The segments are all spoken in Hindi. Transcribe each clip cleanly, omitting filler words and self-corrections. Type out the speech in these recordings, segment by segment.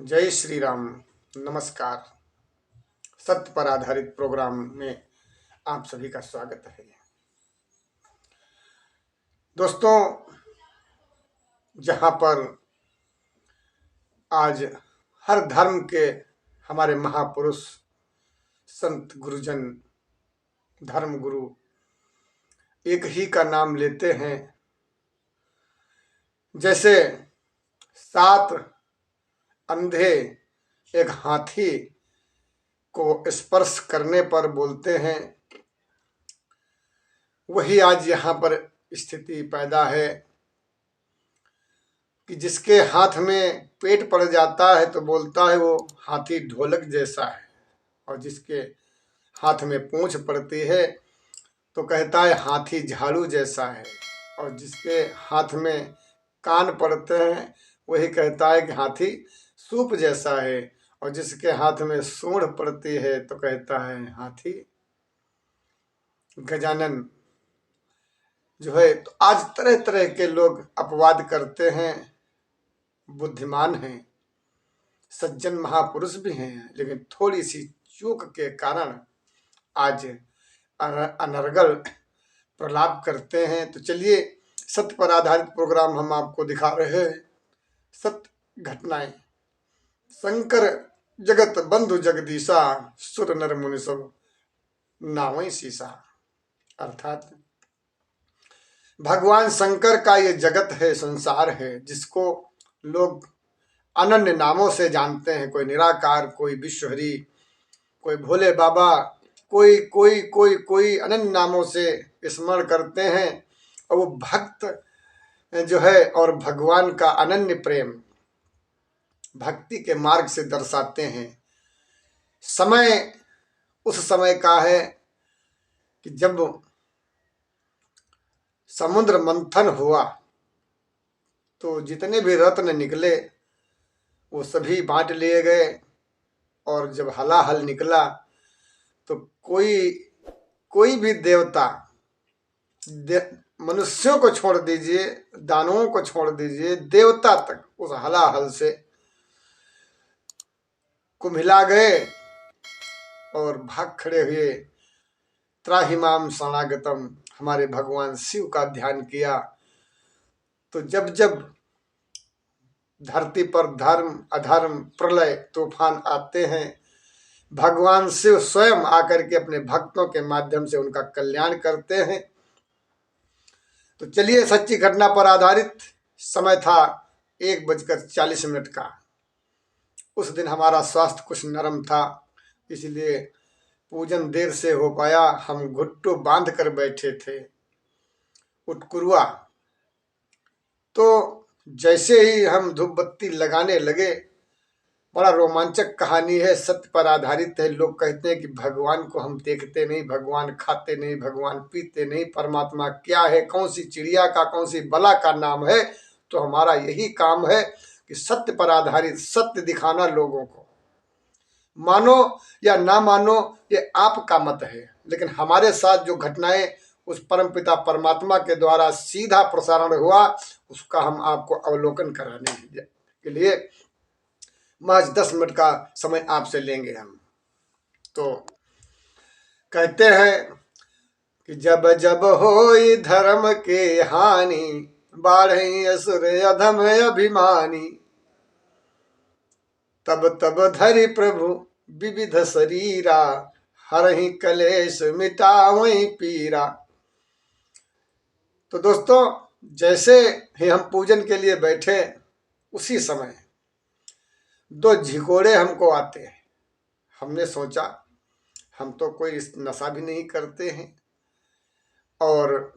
जय श्री राम। नमस्कार। सत्य पर आधारित प्रोग्राम में आप सभी का स्वागत है। दोस्तों, जहाँ पर आज हर धर्म के हमारे महापुरुष, संत, गुरुजन, धर्म गुरु एक ही का नाम लेते हैं, जैसे 7 अंधे एक हाथी को स्पर्श करने पर बोलते हैं, वही आज यहाँ पर स्थिति पैदा है कि जिसके हाथ में पेट पड़ जाता है तो बोलता है वो हाथी ढोलक जैसा है, और जिसके हाथ में पूंछ पड़ती है तो कहता है हाथी झाड़ू जैसा है, और जिसके हाथ में कान पड़ते हैं वही कहता है कि हाथी सूप जैसा है, और जिसके हाथ में सूंड पड़ती है तो कहता है हाथी गजानन जो है। तो आज तरह तरह के लोग अपवाद करते हैं, बुद्धिमान हैं, सज्जन महापुरुष भी हैं, लेकिन थोड़ी सी चूक के कारण आज अनर्गल प्रलाप करते हैं। तो चलिए, सत्य पर आधारित प्रोग्राम हम आपको दिखा रहे हैं। सत्य घटनाएं। शंकर जगत बंधु जगदीशा, सुर नर मुनि सब नावई सीसा। अर्थात भगवान शंकर का ये जगत है, संसार है, जिसको लोग अनन्य नामों से जानते हैं। कोई निराकार, कोई विश्वहरि, कोई भोले बाबा, कोई कोई कोई कोई अनन्य नामों से स्मरण करते हैं, और वो भक्त जो है और भगवान का अनन्य प्रेम भक्ति के मार्ग से दर्शाते हैं। समय उस समय का है कि जब समुद्र मंथन हुआ तो जितने भी रत्न निकले वो सभी बांट लिए गए, और जब हलाहल निकला तो कोई भी देवता, मनुष्यों को छोड़ दीजिए, दानवों को छोड़ दीजिए, देवता तक उस हलाहल से कुम्हिला गए और भाग खड़े हुए। त्राहिमाम शरणागतम, हमारे भगवान शिव का ध्यान किया। तो जब जब धरती पर धर्म अधर्म प्रलय तूफान आते हैं, भगवान शिव स्वयं आकर के अपने भक्तों के माध्यम से उनका कल्याण करते हैं। तो चलिए, सच्ची घटना पर आधारित। समय था 1:40 का। उस दिन हमारा स्वास्थ्य कुछ नरम था, इसलिए पूजन देर से हो पाया। हम घुट्टू बांध कर बैठे थे। उटकुरुआ तो जैसे ही हम धूप बत्ती लगाने लगे, बड़ा रोमांचक कहानी है, सत्य पर आधारित है। लोग कहते हैं कि भगवान को हम देखते नहीं, भगवान खाते नहीं, भगवान पीते नहीं, परमात्मा क्या है, कौन सी चिड़िया का कौन सी बला का नाम है। तो हमारा यही काम है कि सत्य पर आधारित सत्य दिखाना लोगों को। मानो या ना मानो ये आपका मत है, लेकिन हमारे साथ जो घटनाएं उस परमपिता परमात्मा के द्वारा सीधा प्रसारण हुआ, उसका हम आपको अवलोकन कराने के लिए महज 10 मिनट का समय आपसे लेंगे हम। तो कहते हैं कि जब जब होई धर्म के हानि, बाढ़ई असुर अधम अभिमानी, तब तब धरि प्रभु विविध शरीरा, हरहि कलेश मिटावई पीरा। तो दोस्तों, जैसे ही हम पूजन के लिए बैठे, उसी समय 2 झिकोड़े हमको आते हैं। हमने सोचा हम तो कोई नशा भी नहीं करते हैं, और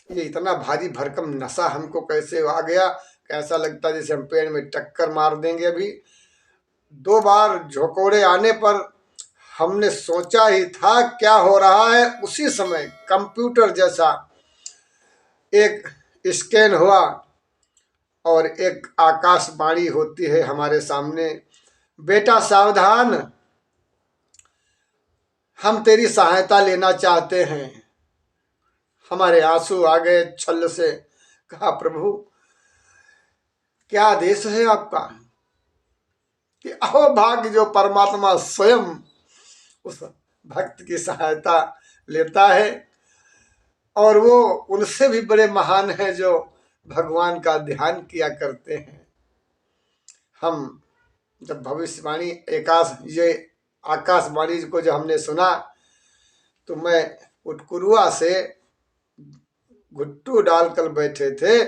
ये इतना भारी भरकम नशा हमको कैसे आ गया। ऐसा लगता है जैसे हम पेड़ में टक्कर मार देंगे। अभी 2 बार झोंकोड़े आने पर हमने सोचा ही था क्या हो रहा है। उसी समय कंप्यूटर जैसा एक स्कैन हुआ और एक आकाशवाणी होती है हमारे सामने, बेटा सावधान, हम तेरी सहायता लेना चाहते हैं। हमारे आंसू आ गए छल से। कहा प्रभु क्या आदेश है आपका। कि अहोभाग्य जो परमात्मा स्वयं उस भक्त की सहायता लेता है, और वो उनसे भी बड़े महान है जो भगवान का ध्यान किया करते हैं। हम जब भविष्यवाणी ये आकाशवाणी को जब हमने सुना, तो मैं उटकुरुआ से घुट्टू डालकर बैठे थे,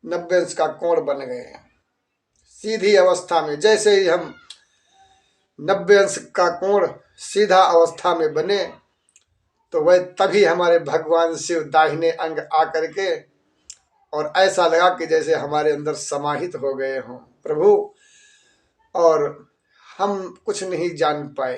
90 अंश का कोण बन गए सीधी अवस्था में। जैसे ही हम 90 अंश का कोण सीधा अवस्था में बने, तो वह तभी हमारे भगवान शिव दाहिने अंग आकर के, और ऐसा लगा कि जैसे हमारे अंदर समाहित हो गए हों प्रभु, और हम कुछ नहीं जान पाए।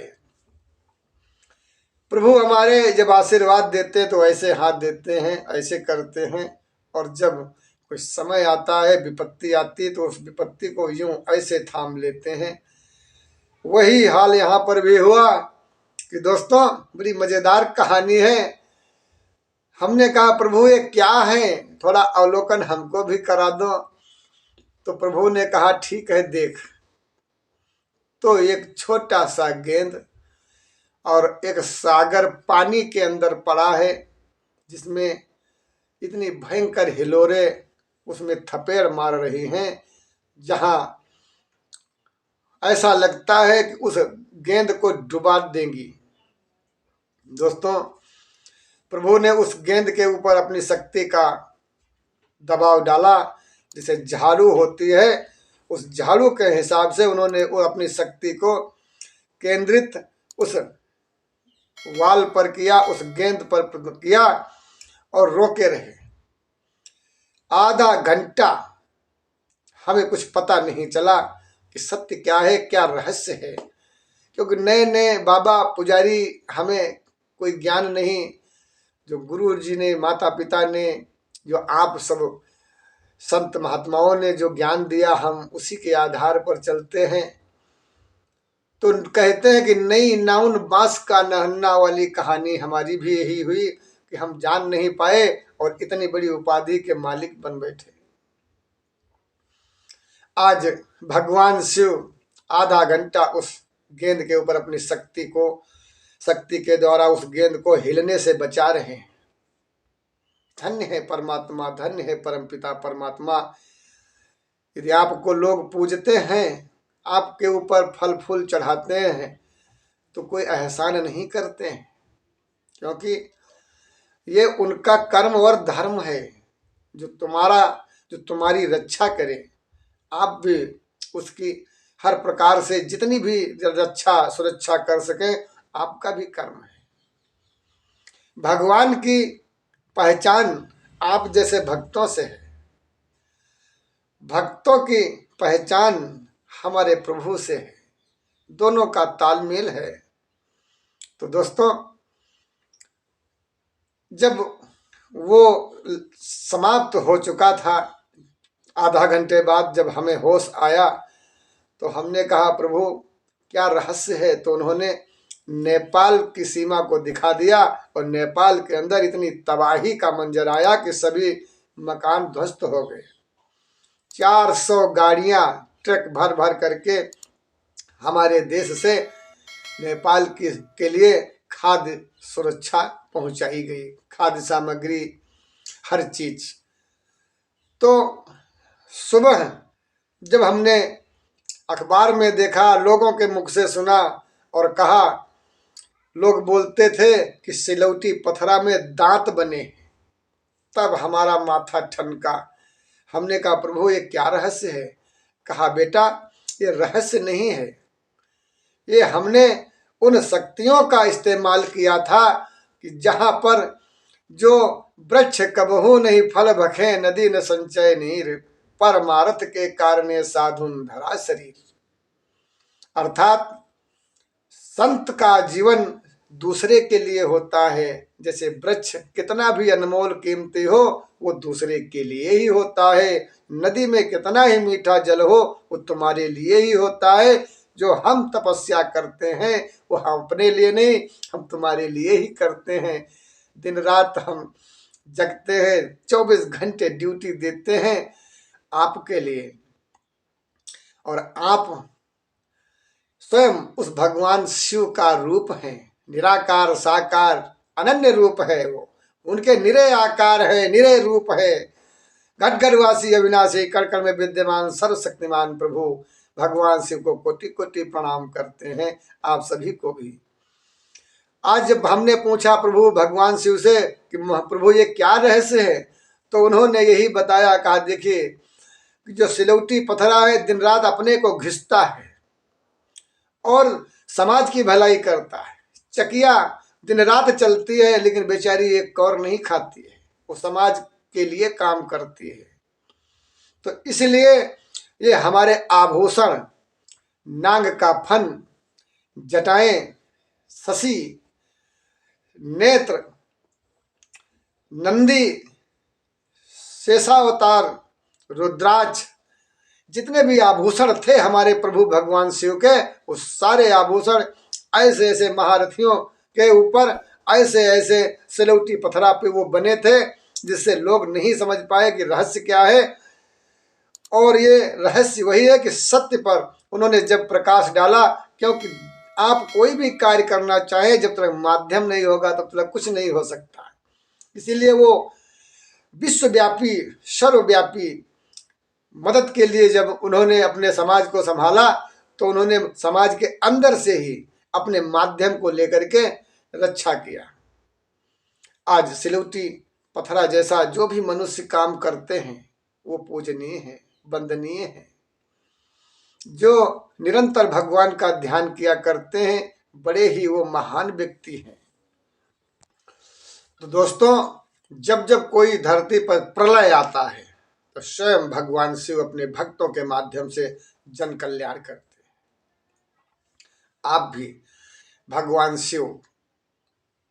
प्रभु हमारे जब आशीर्वाद देते तो ऐसे हाथ देते हैं, ऐसे करते हैं, और जब कोई समय आता है, विपत्ति आती, तो उस विपत्ति को यूं ऐसे थाम लेते हैं। वही हाल यहाँ पर भी हुआ कि दोस्तों बड़ी मजेदार कहानी है। हमने कहा प्रभु ये क्या है, थोड़ा अवलोकन हमको भी करा दो। तो प्रभु ने कहा ठीक है देख। तो एक छोटा सा गेंद और एक सागर पानी के अंदर पड़ा है, जिसमें इतनी भयंकर हिलोरे उसमें थपेड़ मार रही हैं, जहां ऐसा लगता है कि उस गेंद को डुबा देंगी। दोस्तों प्रभु ने उस गेंद के ऊपर अपनी शक्ति का दबाव डाला, जिसे झाड़ू होती है, उस झाड़ू के हिसाब से उन्होंने वो अपनी शक्ति को केंद्रित उस वाल पर किया, उस गेंद पर किया, और रोके रहे। आधा घंटा हमें कुछ पता नहीं चला कि सत्य क्या है, क्या रहस्य है, क्योंकि नए नए बाबा पुजारी, हमें कोई ज्ञान नहीं। जो गुरु जी ने, माता पिता ने, जो आप सब संत महात्माओं ने जो ज्ञान दिया, हम उसी के आधार पर चलते हैं। तो कहते हैं कि नई नाउन बांस का नहन्ना वाली कहानी हमारी भी यही हुई कि हम जान नहीं पाए और इतनी बड़ी उपाधि के मालिक बन बैठे। आज भगवान शिव आधा घंटा उस गेंद के ऊपर अपनी शक्ति के द्वारा उस गेंद को हिलने से बचा रहे हैं। धन्य है परमात्मा, धन्य है परमपिता परमात्मा। यदि आपको लोग पूजते हैं, आपके ऊपर फल फूल चढ़ाते हैं, तो कोई एहसान नहीं करते हैं, क्योंकि ये उनका कर्म और धर्म है जो तुम्हारी रक्षा करे। आप भी उसकी हर प्रकार से जितनी भी रक्षा सुरक्षा कर सके, आपका भी कर्म है। भगवान की पहचान आप जैसे भक्तों से है, भक्तों की पहचान हमारे प्रभु से है, दोनों का तालमेल है। तो दोस्तों जब वो समाप्त हो चुका था, आधा घंटे बाद जब हमें होश आया, तो हमने कहा प्रभु क्या रहस्य है। तो उन्होंने नेपाल की सीमा को दिखा दिया, और नेपाल के अंदर इतनी तबाही का मंजर आया कि सभी मकान ध्वस्त हो गए। 400 गाड़ियां ट्रक भर भर करके हमारे देश से नेपाल के लिए खाद्य सुरक्षा पहुंचाई गई, खाद्य सामग्री, हर चीज। तो सुबह जब हमने अखबार में देखा, लोगों के मुख से सुना, और कहा, लोग बोलते थे कि सिलौटी पथरा में दांत बने, तब हमारा माथा ठनका। हमने कहा प्रभु ये क्या रहस्य है। कहा बेटा ये रहस्य नहीं है, ये हमने उन शक्तियों का इस्तेमाल किया था कि जहां पर जो वृक्ष कबहू नहीं फल भखे, नदी न संचय नीर, परमारथ के कारणे साधुन धरा शरीर। अर्थात संत का जीवन दूसरे के लिए होता है। जैसे वृक्ष कितना भी अनमोल कीमती हो, वो दूसरे के लिए ही होता है। नदी में कितना ही मीठा जल हो, वो तुम्हारे लिए ही होता है। जो हम तपस्या करते हैं वो हम अपने लिए नहीं, हम तुम्हारे लिए ही करते हैं। दिन रात हम जगते हैं, 24 घंटे ड्यूटी देते हैं आपके लिए, और आप स्वयं उस भगवान शिव का रूप है। निराकार साकार अनन्य रूप है वो, उनके निरे आकार है, निरे रूप है। घटघटवासी अविनाशी कण में विद्यमान सर्वशक्तिमान प्रभु भगवान शिव को कोटि कोटि प्रणाम करते हैं, आप सभी को भी। आज जब हमने पूछा प्रभु भगवान शिव से कि प्रभु ये क्या रहस्य है, तो उन्होंने यही बताया, कहा देखिए जो सिलौटी पत्थरा है दिन रात अपने को घिसता है और समाज की भलाई करता है। चकिया दिन रात चलती है लेकिन बेचारी एक कौर नहीं खाती है, वो समाज के लिए काम करती है। तो इसलिए ये हमारे आभूषण, नांग का फन, जटाएं, शशि, नेत्र, नंदी, शेषावतार, रुद्राक्ष, जितने भी आभूषण थे हमारे प्रभु भगवान शिव के, उस सारे आभूषण ऐसे ऐसे महारथियों के ऊपर ऐसे ऐसे सिलौटी पत्थरा पे वो बने थे, जिससे लोग नहीं समझ पाए कि रहस्य क्या है। और ये रहस्य वही है कि सत्य पर उन्होंने जब प्रकाश डाला, क्योंकि आप कोई भी कार्य करना चाहे जब तक माध्यम नहीं होगा तब तक कुछ नहीं हो सकता। इसीलिए वो विश्वव्यापी सर्वव्यापी मदद के लिए जब उन्होंने अपने समाज को संभाला, तो उन्होंने समाज के अंदर से ही अपने माध्यम को लेकर के रक्षा किया। आज सिलौटी पत्थरा जैसा जो भी मनुष्य काम करते हैं वो पूजनीय है, वंदनीय है। जो निरंतर भगवान का ध्यान किया करते हैं बड़े ही वो महान व्यक्ति हैं। तो दोस्तों, जब जब कोई धरती पर प्रलय आता है तो स्वयं भगवान शिव अपने भक्तों के माध्यम से जन कल्याण करते हैं। आप भी भगवान शिव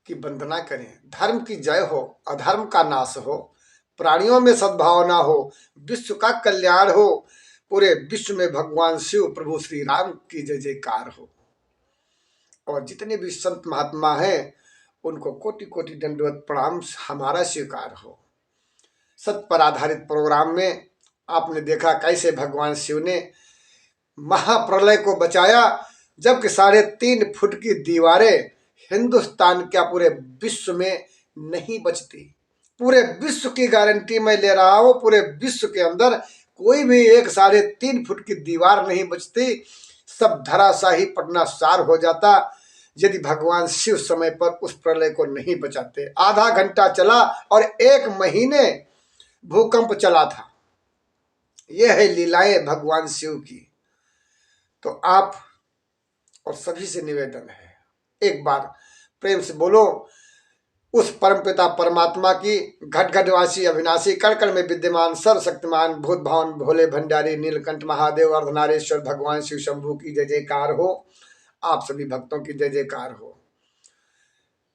की वंदना करें। धर्म की जय हो, अधर्म का नाश हो, प्राणियों में सद्भावना हो, विश्व का कल्याण हो, पूरे विश्व में भगवान शिव प्रभु श्री राम की जय जयकार हो। और जितने भी संत महात्मा हैं उनको कोटि कोटि दंडवत प्रणाम हमारा स्वीकार हो। सत्य पर आधारित प्रोग्राम में आपने देखा कैसे भगवान शिव ने महाप्रलय को बचाया, जबकि 3.5 फुट की दीवारें हिंदुस्तान क्या पूरे विश्व में नहीं बचती। पूरे विश्व की गारंटी मैं ले रहा हूं, पूरे विश्व के अंदर कोई भी एक 3.5 फुट की दीवार नहीं बचती, सब धराशाही पटना सार हो जाता यदि भगवान शिव समय पर उस प्रलय को नहीं बचाते। आधा घंटा चला और 1 महीने भूकंप चला था। यह है लीलाएं भगवान शिव की। तो आप और सभी से निवेदन है, एक बार प्रेम से बोलो उस परमपिता परमात्मा की घटघटवासी अविनाशी कण में विद्यमान सर्वशक्तिमान भूत भावन भोले भंडारी नीलकंठ महादेव अर्धनारेश्वर भगवान शिव शंभू की जय जयकार हो। आप सभी भक्तों की जय जयकार हो।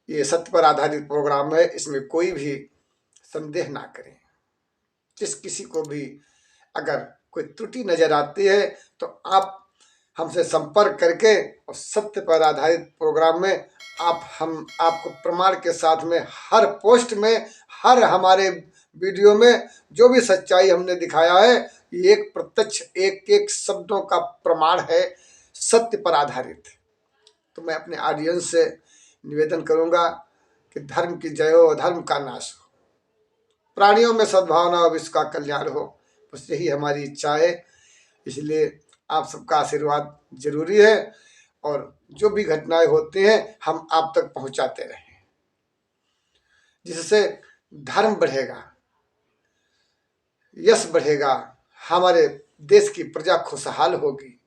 ये सत्य पर आधारित प्रोग्राम है, इसमें कोई भी संदेह ना करें। जिस किसी को भी अगर कोई त्रुटि नजर आती है तो आप हमसे संपर्क करके और सत्य पर आधारित प्रोग्राम में हम आपको प्रमाण के साथ में हर पोस्ट में, हर हमारे वीडियो में जो भी सच्चाई हमने दिखाया है, ये एक प्रत्यक्ष एक एक शब्दों का प्रमाण है, सत्य पर आधारित। तो मैं अपने ऑडियंस से निवेदन करूंगा कि धर्म की जय हो, धर्म का नाश हो, प्राणियों में सद्भावना और विश्व का कल्याण हो, बस यही हमारी इच्छा है। इसलिए आप सबका आशीर्वाद जरूरी है और जो भी घटनाएं होती हैं हम आप तक पहुंचाते रहें, जिससे धर्म बढ़ेगा, यश बढ़ेगा, हमारे देश की प्रजा खुशहाल होगी।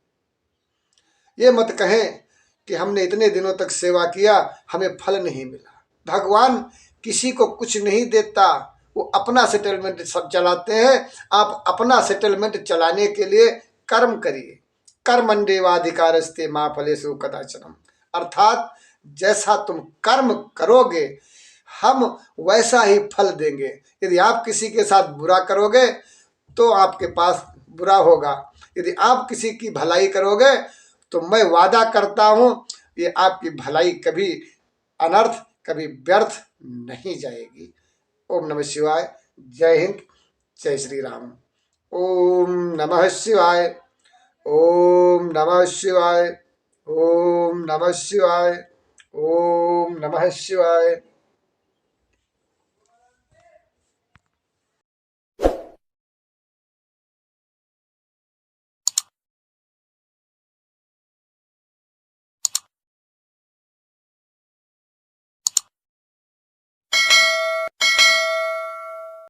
ये मत कहें कि हमने इतने दिनों तक सेवा किया हमें फल नहीं मिला। भगवान किसी को कुछ नहीं देता, वो अपना सेटलमेंट सब चलाते हैं। आप अपना सेटलमेंट चलाने के लिए कर्म करिए। कर्मण्येवाधिकारस्ते मा फलेषु कदाचन, अर्थात जैसा तुम कर्म करोगे हम वैसा ही फल देंगे। यदि आप किसी के साथ बुरा करोगे तो आपके पास बुरा होगा, यदि आप किसी की भलाई करोगे तो मैं वादा करता हूं ये आपकी भलाई कभी अनर्थ, कभी व्यर्थ नहीं जाएगी। ओम नमः शिवाय। जय हिंद, जय श्री राम। ओम नमः शिवाय, ओम नमः शिवाय, ओम नमः शिवाय। ओम नमः शिवाय।